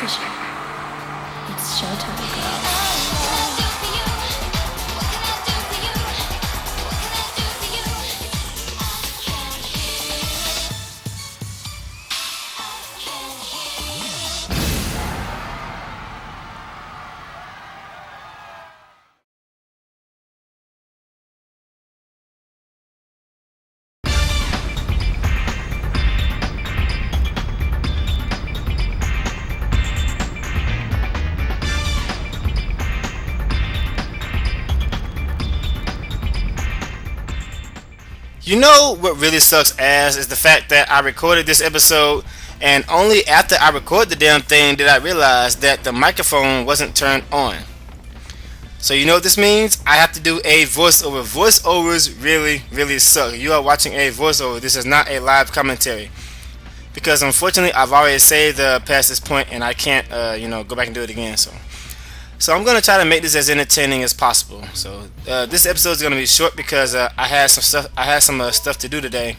decision. It's showtime, girl. You know what really sucks ass is the fact that I recorded this episode and only after I recorded the damn thing did I realize that the microphone wasn't turned on. So you know what this means? I have to do a voiceover. Voiceovers really suck. You are watching a voiceover. This is not a live commentary. Because unfortunately I've already saved past this point and I can't go back and do it again. So I'm gonna try to make this as entertaining as possible. So this episode is gonna be short because I had some stuff. Stuff to do today.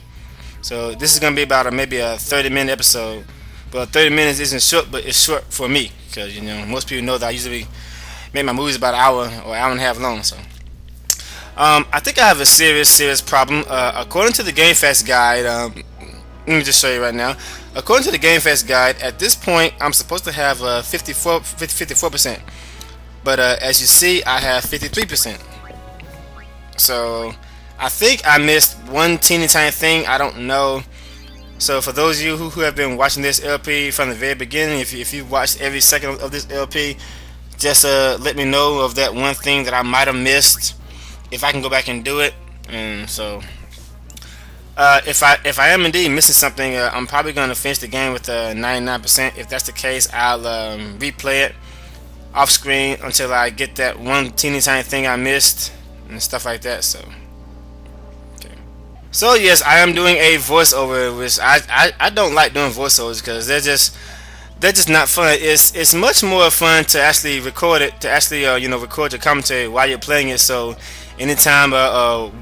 So this is gonna be about maybe a 30-minute episode. But 30 minutes isn't short, but it's short for me because most people know that I usually make my movies about an hour or hour and a half long. So I think I have a serious problem. According to the GameFAQs guide, let me just show you right now. According to the GameFAQs guide, at this point I'm supposed to have 54%. But as you see, I have 53%. So I think I missed one teeny tiny thing. I don't know. So for those of you who have been watching this LP from the very beginning, if you watched every second of this LP, just let me know of that one thing that I might have missed, if I can go back and do it. And so if I am indeed missing something, I'm probably going to finish the game with 99%. If that's the case, I'll replay it off screen until I get that one teeny tiny thing I missed and stuff like that. So okay. So yes, I am doing a voiceover, which I don't like doing voiceovers because they're just not fun. It's much more fun to actually record it, to actually record your commentary while you're playing it. So anytime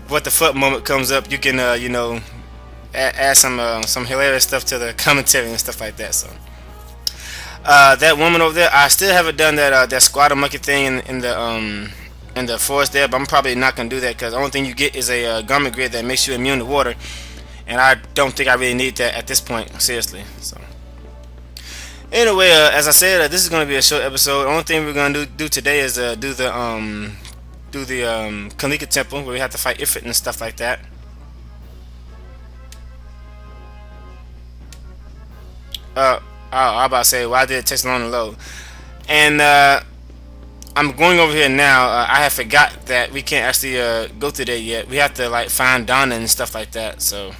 what the fuck moment comes up, you can add some hilarious stuff to the commentary and stuff like that. So that woman over there, I still haven't done that squatter monkey thing in the forest there, but I'm probably not gonna do that because the only thing you get is a garment grid that makes you immune to water, and I don't think I really need that at this point, seriously. So anyway, as I said, this is gonna be a short episode. The only thing we're gonna do today is do the Kalika temple where we have to fight Ifrit and stuff like that. I about to say, why did it take so long to load? And I'm going over here now. I have forgot that we can't actually go through there yet. We have to find Donna and stuff like that. So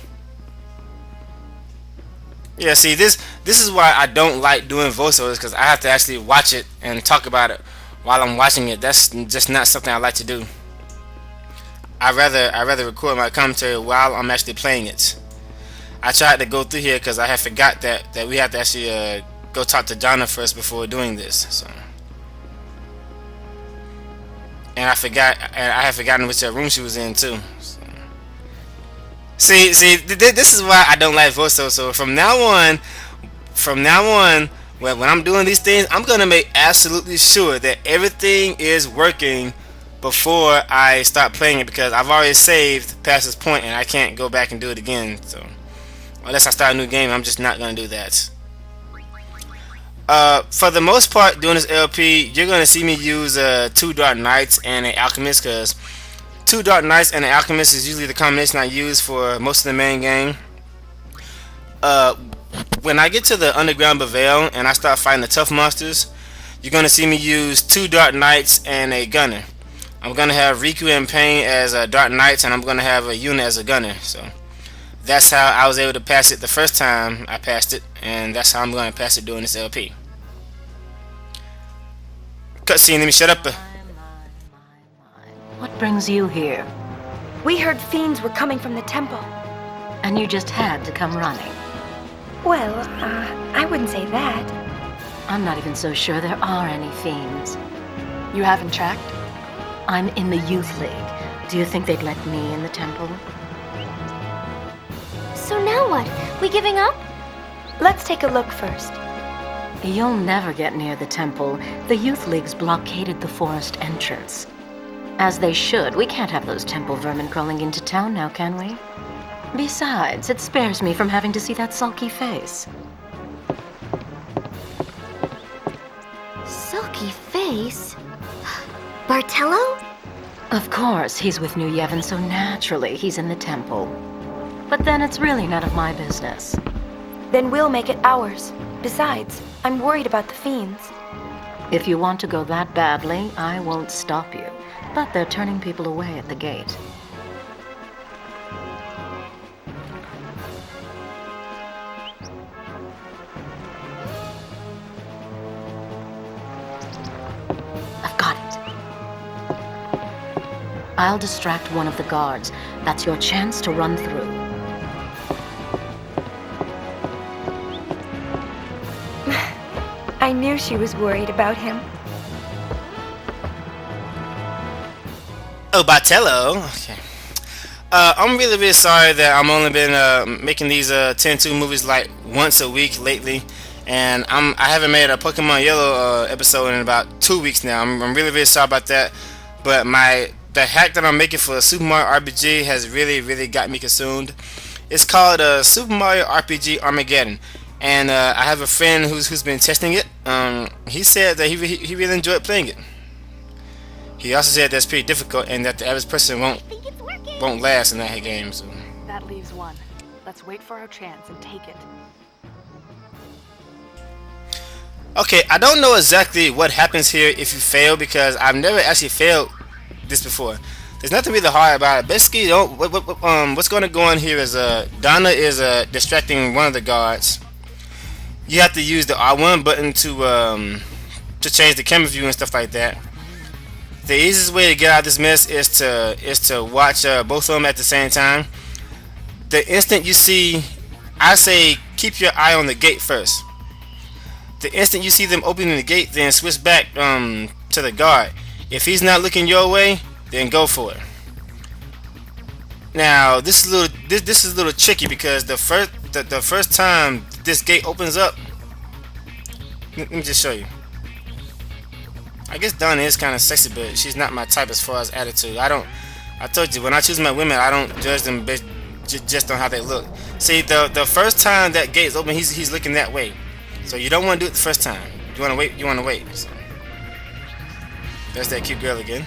yeah, see, this is why I don't like doing voiceovers, because I have to actually watch it and talk about it while I'm watching it. That's just not something I like to do. I rather record my commentary while I'm actually playing it. I tried to go through here because I had forgot that we have to actually go talk to Donna first before doing this. So, and I had forgotten which room she was in too. So. See, this is why I don't like voiceovers. So from now on, when I'm doing these things, I'm gonna make absolutely sure that everything is working before I start playing it, because I've already saved past this point and I can't go back and do it again. So unless I start a new game, I'm just not going to do that. For the most part, doing this LP, you're going to see me use 2 Dark Knights and an Alchemist, because 2 Dark Knights and an Alchemist is usually the combination I use for most of the main game. When I get to the Underground Bevel and I start fighting the tough monsters, you're going to see me use 2 Dark Knights and a Gunner. I'm going to have Riku and Pain as Dark Knights, and I'm going to have a Yuna as a Gunner. So that's how I was able to pass it the first time I passed it, and that's how I'm going to pass it doing this LP. Cutscene, let me shut up. What brings you here? We heard fiends were coming from the temple. And you just had to come running? Well, I wouldn't say that. I'm not even so sure there are any fiends. You haven't checked? I'm in the Youth League. Do you think they'd let me in the temple? So now what? We giving up? Let's take a look first. You'll never get near the temple. The Youth League's blockaded the forest entrance. As they should. We can't have those temple vermin crawling into town now, can we? Besides, it spares me from having to see that sulky face. Sulky face? Bartello? Of course, he's with New Yevon, so naturally he's in the temple. But then it's really none of my business. Then we'll make it ours. Besides, I'm worried about the fiends. If you want to go that badly, I won't stop you. But they're turning people away at the gate. I've got it. I'll distract one of the guards. That's your chance to run through. I knew she was worried about him. Oh, Bartello. Okay. I'm really sorry that I'm only been making these 10-2 movies like once a week lately, and I haven't made a Pokemon Yellow episode in about 2 weeks now. I'm really sorry about that. But the hack that I'm making for Super Mario RPG has really got me consumed. It's called Super Mario RPG Armageddon, and I have a friend who's been testing it. He said that he really enjoyed playing it. He also said that's pretty difficult and that the average person won't last in that game. So. That leaves one. Let's wait for our chance and take it. Okay, I don't know exactly what happens here if you fail because I've never actually failed this before. There's nothing really hard about it. Basically, what's going to go on here is Donna is distracting one of the guards. You have to use the R1 button to change the camera view and stuff like that. The easiest way to get out of this mess is to watch both of them at the same time. The instant you see, I say keep your eye on the gate first. The instant you see them opening the gate, then switch back to the guard. If he's not looking your way, then go for it. Now this is a little tricky because the first time this gate opens up, let me just show you. I guess Donna is kind of sexy, but she's not my type as far as attitude. I told you, when I choose my women, I don't judge them just on how they look. See, the first time that gate is open, he's looking that way. So you don't want to do it the first time. You want to wait. You want to wait. So, there's that cute girl again.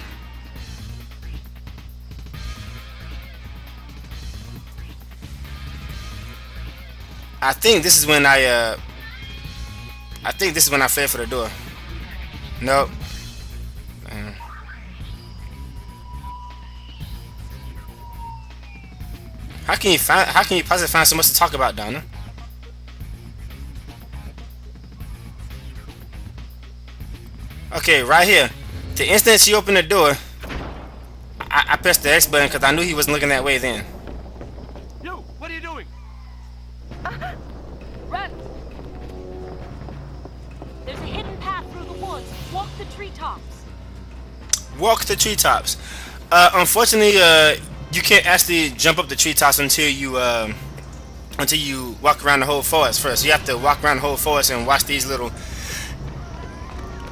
I think this is when I fell for the door. Nope. How can you possibly find so much to talk about, Donna? Okay, right here. The instant she opened the door, I pressed the X button because I knew he wasn't looking that way then. You, what are you doing? Run! There's a hidden path through the woods. Walk the treetops. Walk the treetops. Unfortunately, you can't actually jump up the treetops until you walk around the whole forest first. You have to walk around the whole forest and watch these little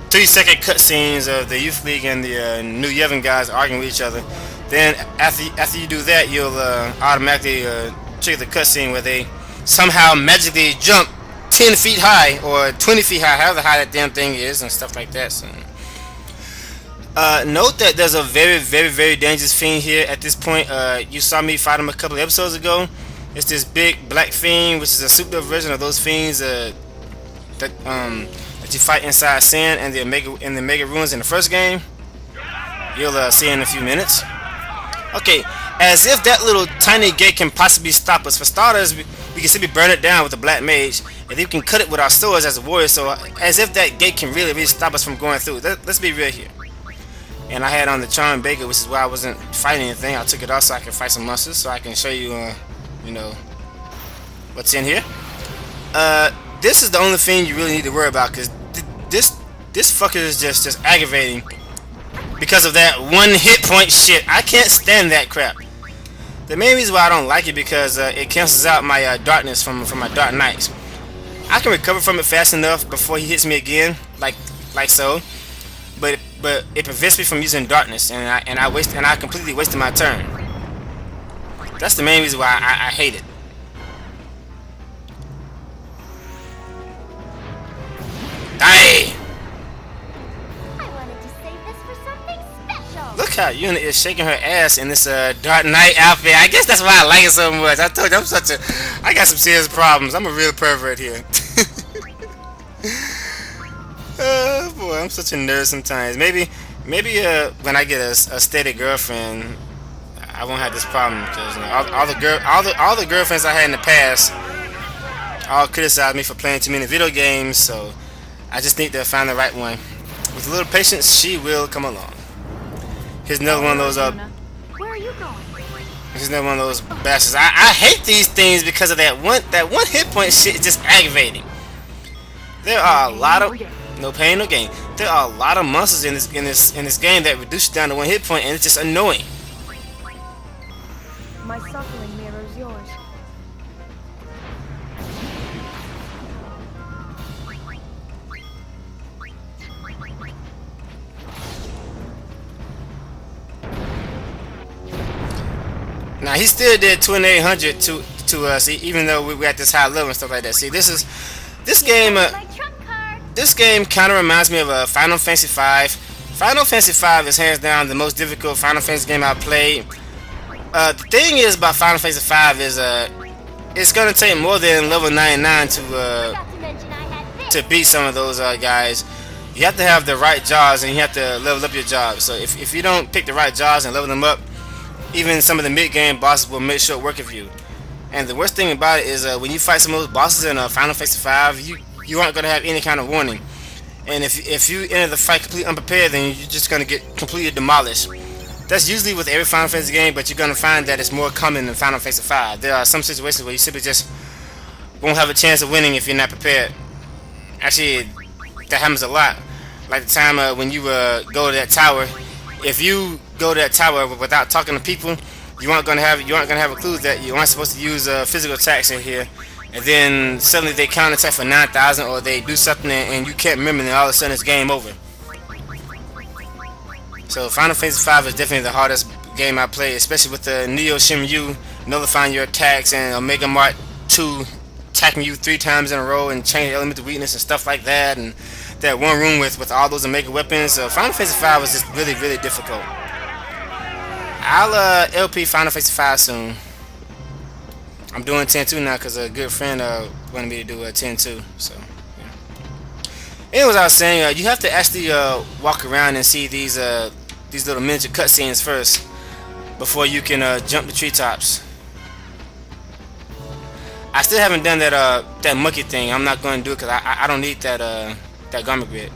3-second cutscenes of the Youth League and the New Yevon guys arguing with each other. Then after you do that, you'll automatically trigger the cutscene where they somehow magically jump 10 feet high or 20 feet high, however high that damn thing is, and stuff like that. So, note that there's a very dangerous fiend here at this point. You saw me fight him a couple of episodes ago. It's this big black fiend, which is a souped up version of those fiends that you fight inside Sin and the Mega Ruins in the first game. You'll see in a few minutes. Okay, as if that little tiny gate can possibly stop us. For starters, we can simply burn it down with the Black Mage, and we can cut it with our swords as a warrior. So, as if that gate can really stop us from going through. Let's be real here. And I had on the Charm Baker, which is why I wasn't fighting anything. I took it off so I can fight some monsters, so I can show you, you know, what's in here. This is the only thing you really need to worry about, because this fucker is just aggravating because of that one hit point shit. I can't stand that crap. The main reason why I don't like it because it cancels out my darkness from my Dark Knights. I can recover from it fast enough before he hits me again, like so. But it prevents me from using darkness, and I completely wasted my turn. That's the main reason why I hate it. Die! I wanted to save this for something special. Look how Yuna is shaking her ass in this Dark Knight outfit. I guess that's why I like it so much. I told you I got some serious problems. I'm a real pervert here. Oh boy, I'm such a nerd sometimes. Maybe when I get a steady girlfriend, I won't have this problem, because all the girlfriends I had in the past all criticized me for playing too many video games. So I just need to find the right one. With a little patience, she will come along. Here's another one of those Where are you going? Here's another one of those bastards. I hate these things because of that one hit point shit is just aggravating. There are a lot of no pain, no gain. There are a lot of monsters in this game that reduce you down to one hit point, and it's just annoying. My suffering mirrors yours. Now he still did 2800 to us, even though we're at this high level and stuff like that. See, this game kind of reminds me of Final Fantasy V. Final Fantasy V is hands down the most difficult Final Fantasy game I've played. The thing is about Final Fantasy V is it's gonna take more than level 99 to beat some of those guys. You have to have the right jobs, and you have to level up your jobs. So if you don't pick the right jobs and level them up, even some of the mid-game bosses will make short work of you. And the worst thing about it is when you fight some of those bosses in Final Fantasy V, you aren't gonna have any kind of warning. And if you enter the fight completely unprepared, then you're just gonna get completely demolished. That's usually with every Final Fantasy game, but you're gonna find that it's more common in Final Fantasy V. There are some situations where you simply just won't have a chance of winning if you're not prepared. Actually, that happens a lot. Like the time when you go to that tower. If you go to that tower without talking to people, you aren't gonna have a clue that you aren't supposed to use physical attacks in here. And then suddenly they counterattack for 9,000, or they do something and you can't remember, and all of a sudden it's game over. So Final Fantasy V is definitely the hardest game I played, especially with the Neo Shimyu nullifying your attacks, and Omega Mark 2 attacking you 3 times in a row and changing elemental weakness and stuff like that, and that one room with all those Omega weapons. Final Fantasy V was just really, really difficult. I'll LP Final Fantasy V soon. I'm doing 10-2 now because a good friend wanted me to do 10-2. So, yeah. Anyways, I was saying you have to actually walk around and see these little miniature cutscenes first before you can jump the treetops. I still haven't done that monkey thing. I'm not going to do it because I don't need that garment grid.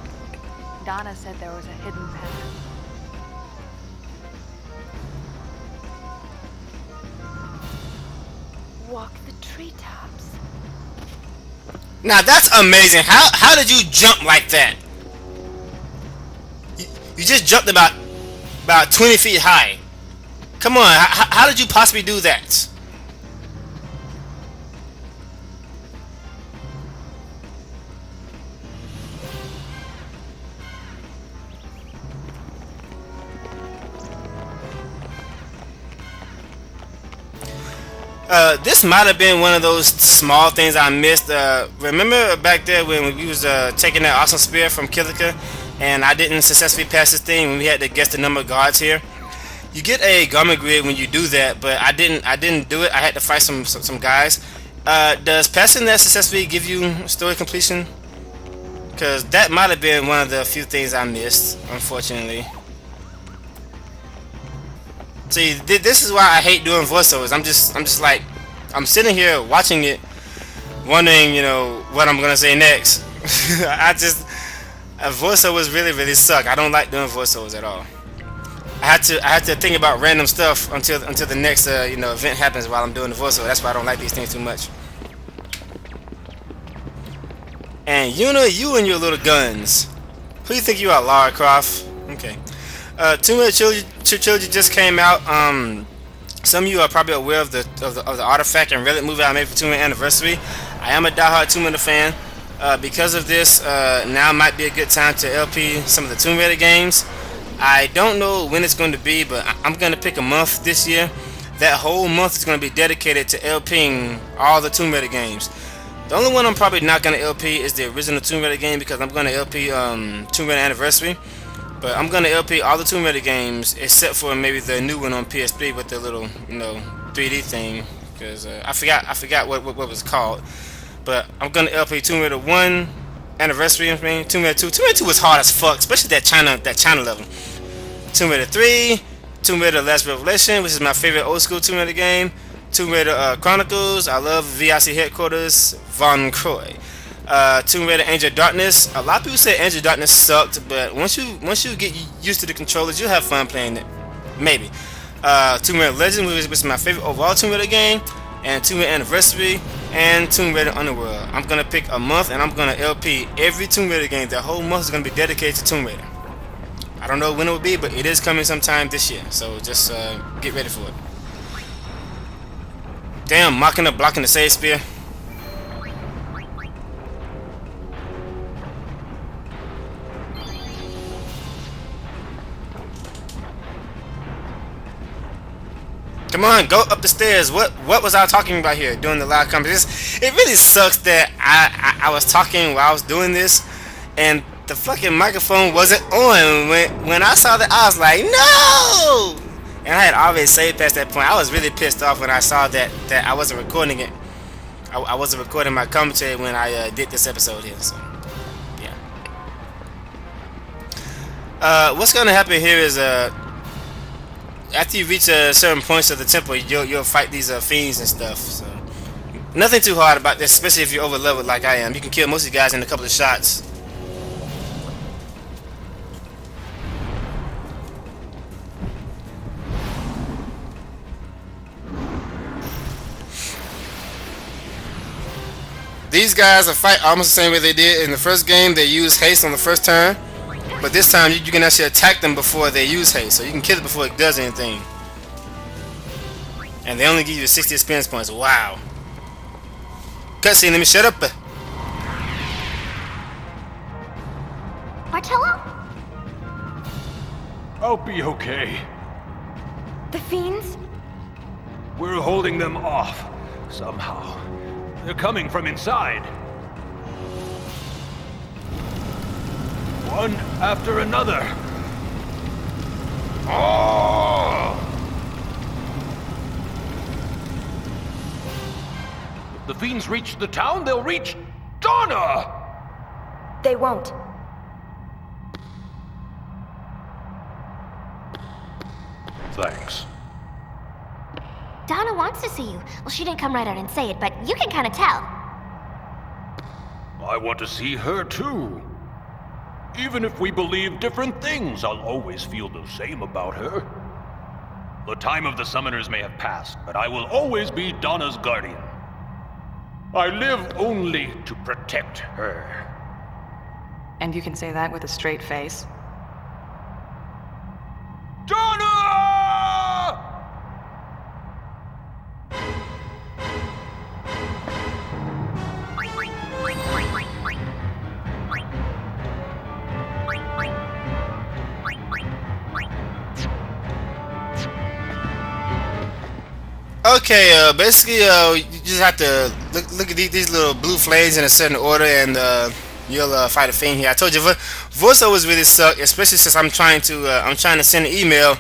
Donna said there was a hidden path. Walk the treetops. Now that's amazing. How did you jump like that? You just jumped about 20 feet high. Come on, how did you possibly do that? This might have been one of those small things I missed. Remember back there when we was taking that awesome spear from Kilika, and I didn't successfully pass this thing when we had to guess the number of guards here? You get a garment grid when you do that, but I didn't do it. I had to fight some guys. Does passing that successfully give you story completion? Because that might have been one of the few things I missed, unfortunately. See, this is why I hate doing voiceovers. I'm just like, I'm sitting here watching it, wondering, you know, what I'm gonna say next. Voiceovers really suck. I don't like doing voiceovers at all. I had to think about random stuff until the next event happens while I'm doing the voiceover. That's why I don't like these things too much. And Yuna, you and your little guns. Who do you think you are, Lara Croft? Okay. Tomb Raider Trilogy just came out. Some of you are probably aware of the artifact and relic movie I made for Tomb Raider Anniversary. I am a diehard Tomb Raider fan. Because of this, now might be a good time to LP some of the Tomb Raider games. I don't know when it's going to be, but I'm going to pick a month this year. That whole month is going to be dedicated to LPing all the Tomb Raider games. The only one I'm probably not going to LP is the original Tomb Raider game, because I'm going to LP Tomb Raider Anniversary. But I'm going to LP all the Tomb Raider games except for maybe the new one on PSP with the little, 3D thing. Because I forgot what it was called. But I'm going to LP Tomb Raider 1 Anniversary, Tomb Raider 2. Tomb Raider 2 was hard as fuck, especially that China level. Tomb Raider 3, Tomb Raider Last Revelation, which is my favorite old school Tomb Raider game. Tomb Raider Chronicles, I love VIC Headquarters, Von Croy. Tomb Raider Angel of Darkness. A lot of people say Angel of Darkness sucked, but once you get used to the controllers, you'll have fun playing it. Maybe. Tomb Raider Legend, which is my favorite overall Tomb Raider game, and Tomb Raider Anniversary, and Tomb Raider Underworld. I'm gonna pick a month, and I'm gonna LP every Tomb Raider game. The whole month is gonna be dedicated to Tomb Raider. I don't know when it will be, but it is coming sometime this year. So just get ready for it. Damn, mocking up, blocking the save spear. Come on, go up the stairs. What was I talking about here during the live conference? It really sucks that I was talking while I was doing this, and the fucking microphone wasn't on. When I saw that, I was like, no! And I had already saved past that point. I was really pissed off when I saw that I wasn't recording it. I wasn't recording my commentary when I did this episode here. So, yeah. What's gonna happen here is after you reach certain points of the temple, you'll fight these fiends and stuff. So nothing too hard about this, especially if you're over leveled like I am. You can kill most of these guys in a couple of shots. These guys will fight almost the same way they did in the first game. They use haste on the first turn, but this time you can actually attack them before they use haste, so you can kill it before it does anything. And they only give you 60 experience points. Wow. Cutscene, let me shut up. Martello? I'll be okay. The fiends? We're holding them off, somehow. They're coming from inside. One after another. Oh! If the fiends reach the town, they'll reach Donna! They won't. Thanks. Donna wants to see you. Well, she didn't come right out and say it, but you can kind of tell. I want to see her too. Even if we believe different things, I'll always feel the same about her. The time of the summoners may have passed, but I will always be Donna's guardian. I live only to protect her. And you can say that with a straight face? Donna! Okay, basically, you just have to look at these little blue flames in a certain order, and you'll fight a fiend here. I told you, voiceovers really suck, especially since I'm trying to send an email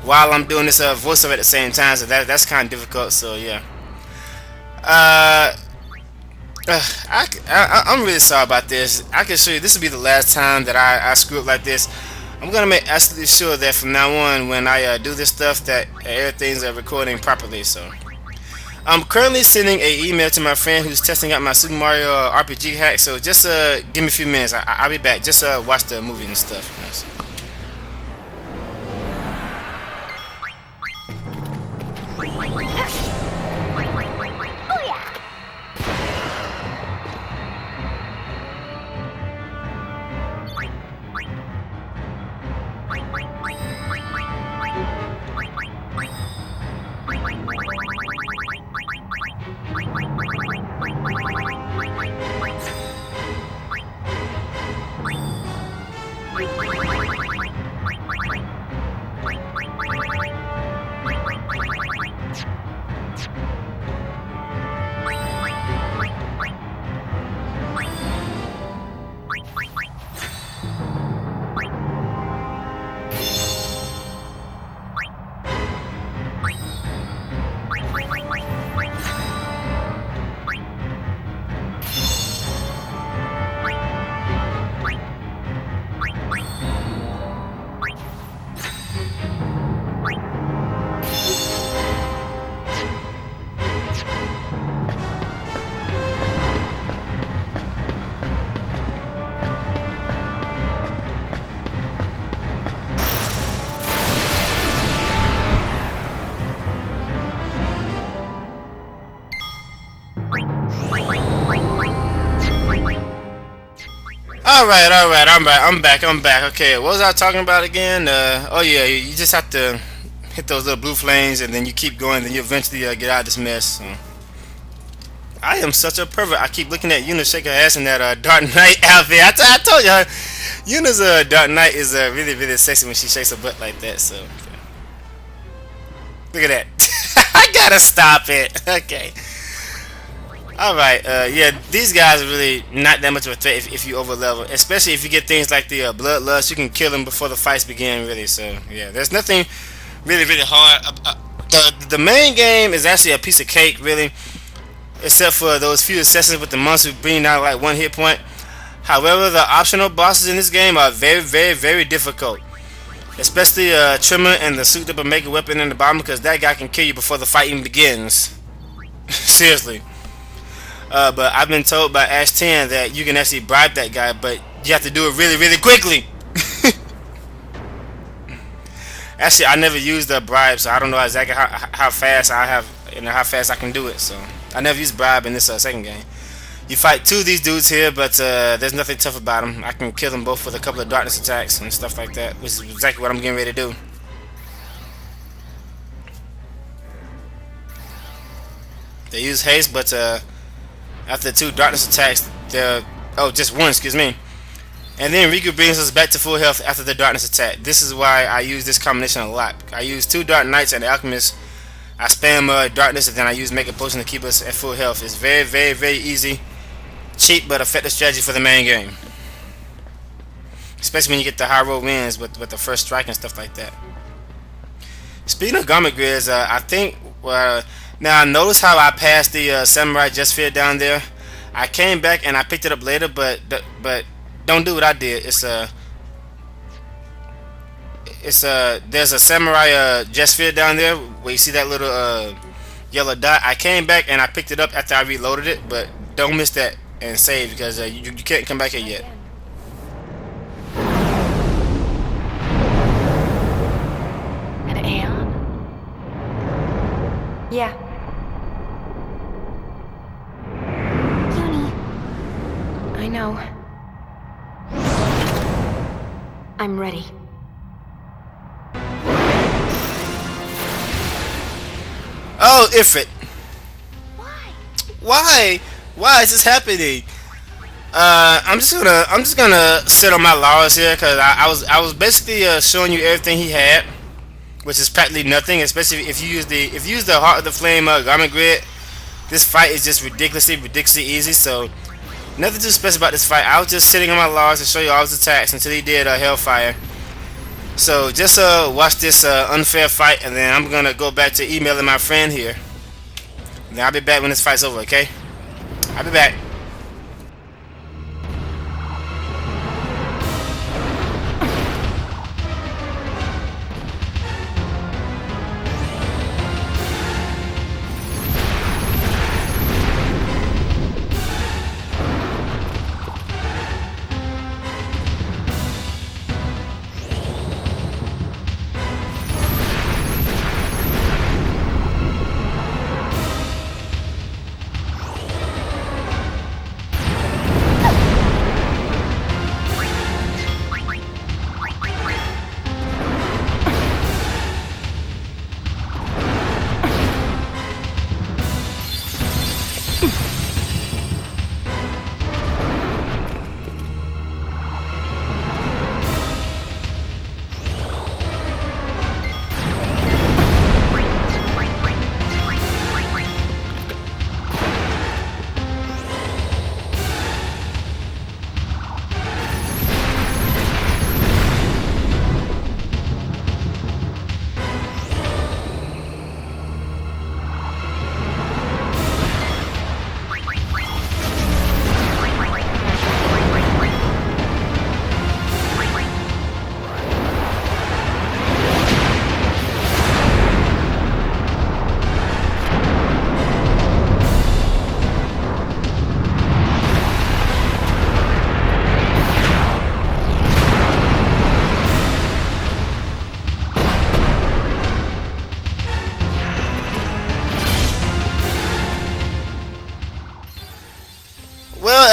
while I'm doing this voiceover at the same time, so that's kind of difficult. So yeah, I'm really sorry about this. I can show you this will be the last time that I screw up like this. I'm gonna make absolutely sure that from now on, when I do this stuff, that everything's recording properly. So I'm currently sending an email to my friend who's testing out my Super Mario RPG hack. So just give me a few minutes. I'll be back. Just watch the movie and stuff. Alright, I'm back. Okay, what was I talking about again? Oh yeah, you just have to hit those little blue flames and then you keep going, then you eventually get out of this mess. So. I am such a pervert. I keep looking at Yuna shake her ass in that Dark Knight outfit. I told you, Yuna's Dark Knight is really, really sexy when she shakes her butt like that, so. Look at that. I gotta stop it. Okay. Alright, yeah, these guys are really not that much of a threat if you over level, especially if you get things like the bloodlust. You can kill them before the fights begin, really. So yeah, there's nothing really hard. The main game is actually a piece of cake, really, except for those few sessions with the monsters bringing down like 1 hit point. However, the optional bosses in this game are very difficult, especially Trimmer and the souped up Omega weapon in the bottom, because that guy can kill you before the fight even begins. Seriously. But I've been told by Ash 10 that you can actually bribe that guy, but you have to do it really quickly. Actually, I never used a bribe, so I don't know exactly how fast I have, how fast I can do it. So I never used bribe in this second game. You fight 2 of these dudes here, but there's nothing tough about them. I can kill them both with a couple of darkness attacks and stuff like that, which is exactly what I'm getting ready to do. They use haste, but after 2 darkness attacks, just 1, excuse me. And then Riku brings us back to full health after the darkness attack. This is why I use this combination a lot. I use 2 Dark Knights and the Alchemist. I spam darkness and then I use Mega Potion to keep us at full health. It's very easy, cheap but effective strategy for the main game. Especially when you get the high roll wins with the first strike and stuff like that. Speaking of garment grids, I think now notice how I passed the Samurai Just down there. I came back and I picked it up later, but don't do what I did. There's a Samurai Just down there where you see that little yellow dot. I came back and I picked it up after I reloaded it, but don't miss that and save, because you can't come back here yet. An Aeon? Yeah. I know. I'm ready. Oh, Ifrit. Why? Why is this happening? I'm just gonna sit on my laurels here, because I was basically showing you everything he had, which is practically nothing. Especially if you use the Heart of the Flame garment grid. This fight is just ridiculously easy. So nothing too special about this fight. I was just sitting on my laurels to show you all his attacks until he did Hellfire. So just watch this unfair fight, and then I'm gonna go back to emailing my friend here. And then I'll be back when this fight's over, okay? I'll be back.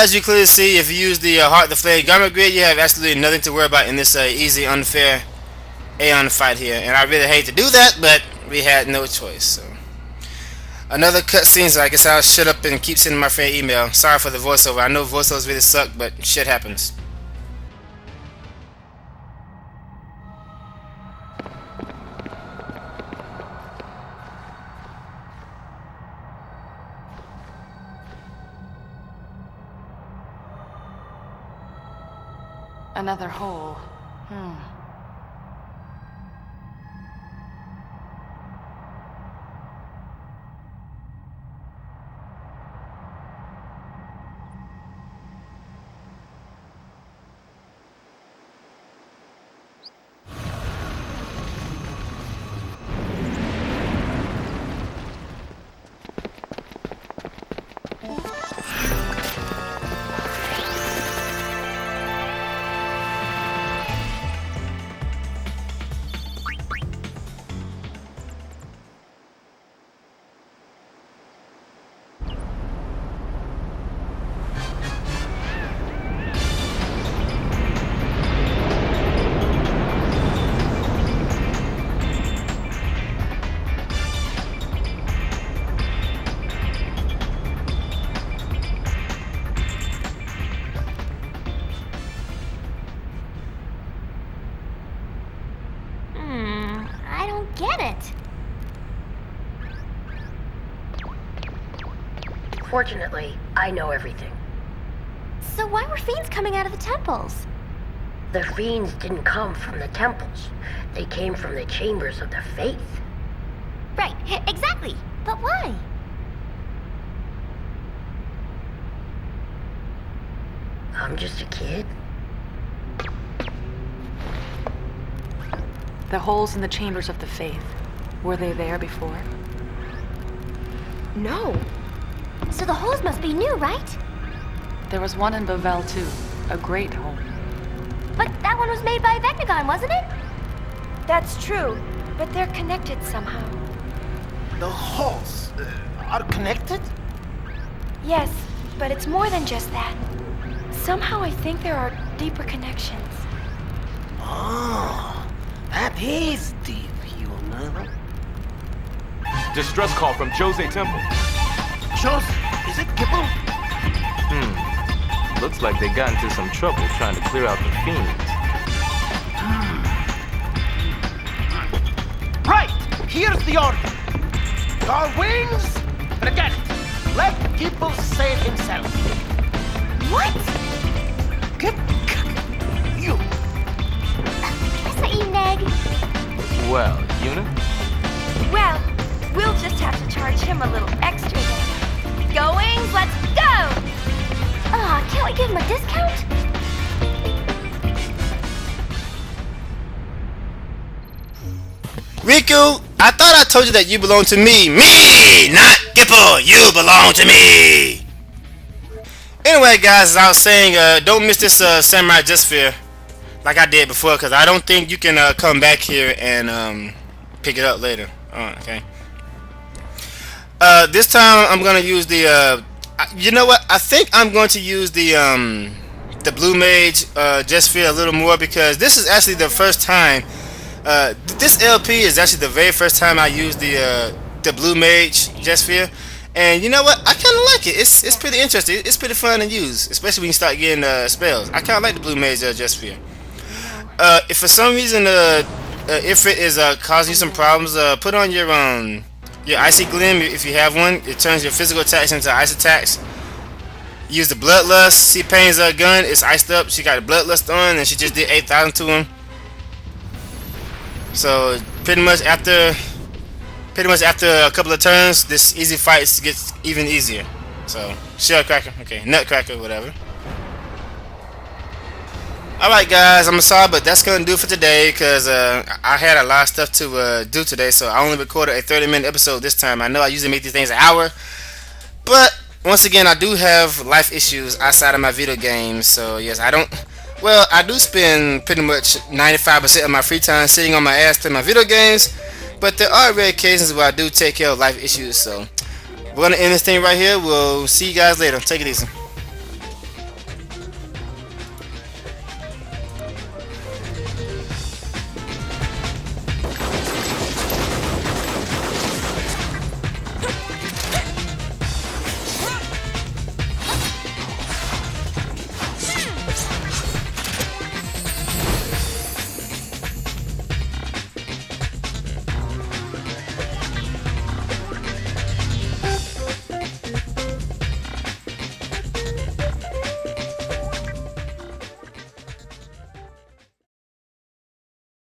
as you clearly see, if you use the Heart the Flame Garment Grid, you have absolutely nothing to worry about in this easy, unfair Aeon fight here. And I really hate to do that, but we had no choice. So another cutscene, so I guess I'll shut up and keep sending my friend email. Sorry for the voiceover. I know voiceovers really suck, but shit happens. Another hole. I don't get it. Fortunately, I know everything. So why were fiends coming out of the temples? The fiends didn't come from the temples. They came from the chambers of the faith. Right, exactly. But why? I'm just a kid. The holes in the chambers of the faith. Were they there before? No. So the holes must be new, right? There was one in Bavel too. A great hole. But that one was made by Vecnagon, wasn't it? That's true, but they're connected somehow. The holes are connected? Yes, but it's more than just that. Somehow I think there are deeper connections. Oh, that is deep, you know. Distress call from Djose Temple. Djose, is it Gibble? Looks like they got into some trouble trying to clear out the fiends. Right, here's the order. Your wings, forget it. Let Gibble save himself. What? You. That's not you, Neg. Well, Una? Well, we'll just have to charge him a little extra then. Go Wings, let's go! Can't we give him a discount? Riku, I thought I told you that you belong to me. Me, not Gipple. You belong to me. Anyway, guys, as I was saying, don't miss this Samurai Justice like I did before, because I don't think you can come back here and pick it up later. Okay. This time I'm gonna use the. You know what? I think I'm going to use the Blue Mage Justice a little more, because this is actually the first time. This LP is actually the very first time I used the Blue Mage Justice. And you know what? I kind of like it. It's pretty interesting. It's pretty fun to use, especially when you start getting spells. I kind of like the Blue Mage Justice. If for some reason Ifrit is causing you some problems, put on your Icy Gleam if you have one. It turns your physical attacks into ice attacks. Use the Bloodlust. See Pain's gun is iced up. She got a Bloodlust on, and she just did 8,000 to him. So pretty much after a couple of turns, this easy fight gets even easier. So Shellcracker, okay, Nutcracker, whatever. Alright guys, I'm sorry, but that's gonna do it for today, because I had a lot of stuff to do today, so I only recorded a 30-minute episode this time. I know I usually make these things an hour, but once again, I do have life issues outside of my video games, so yes, I do spend pretty much 95% of my free time sitting on my ass playing my video games, but there are rare occasions where I do take care of life issues, so we're gonna end this thing right here. We'll see you guys later. Take it easy.